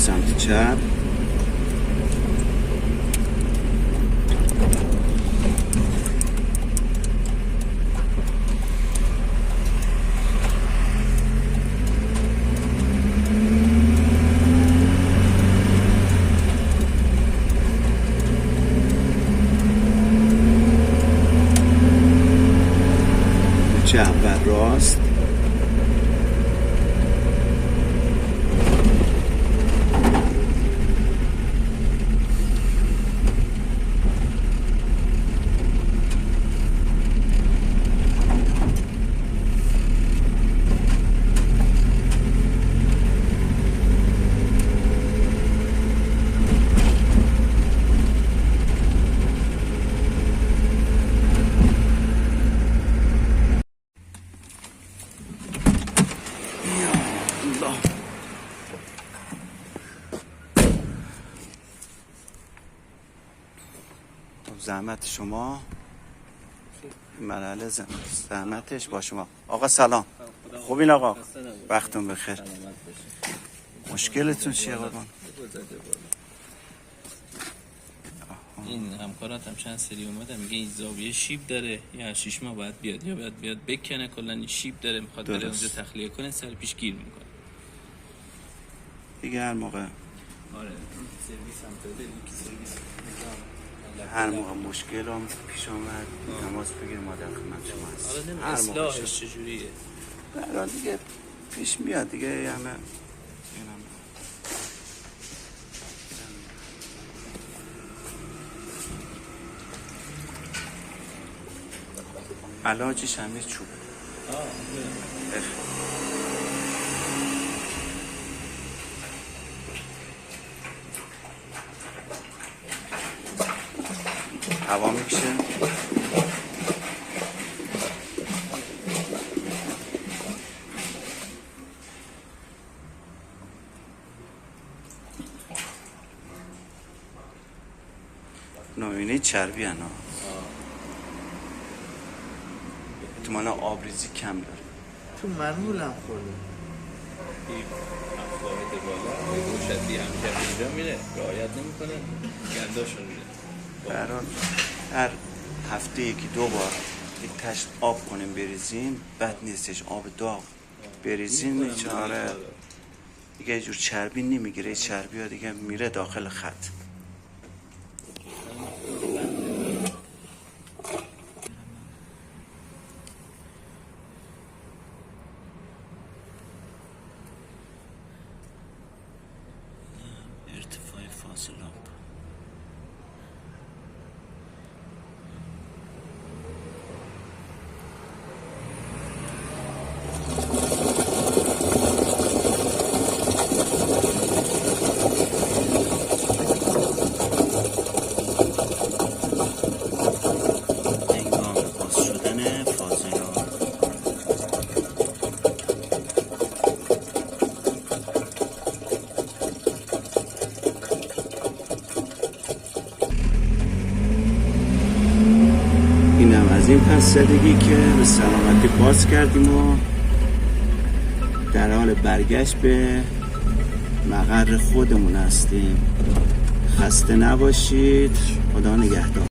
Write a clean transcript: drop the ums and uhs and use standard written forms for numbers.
سمت چپ. اول راست، زحمت شما مرحله زحمتش با شما. آقا سلام، خوبین آقا؟ وقتون بخیر. مشکلتون چیه قربان؟ این همکارات هم چند سری اومدن میگه این زاویه شیب داره، یا 6 ماه باید بیاد یا باید بیاد بکنه، کلا این شیب داره، میخواد بره اونجا تخلیه کنه، سر پیش گیر میکنه دیگه. هر موقع آره سرویس هم داده، سرویس هر موقع مشکل هم پیش آمد تماس بگیر، ما در خدمت شما هستیم. حالا اصلاحش چجوریه؟ برای دیگه پیش میاد دیگه. همه علاجش همه چوب. هوا میکشه. نوینه چربی هنو احتمالا آبریزی کم داره. تو مرمولم خورده این افواهد بالا گوشتی هم که اینجا میره رعایت نمیکنه، گنداشون میره. برای هر هفته یکی 2 بار یک تشت آب کنیم بریزیم، بد نیستش. آب داغ بریزیم چاره دیگه یه جور چربی نمیگیره. چربی ها دیگه میره داخل خط. ارتفاع فاز لامپ این پس زدگی که به سلامتی باز کردیم و در حال برگشت به مقر خودمون هستیم. خسته نباشید. خدا نگهدار.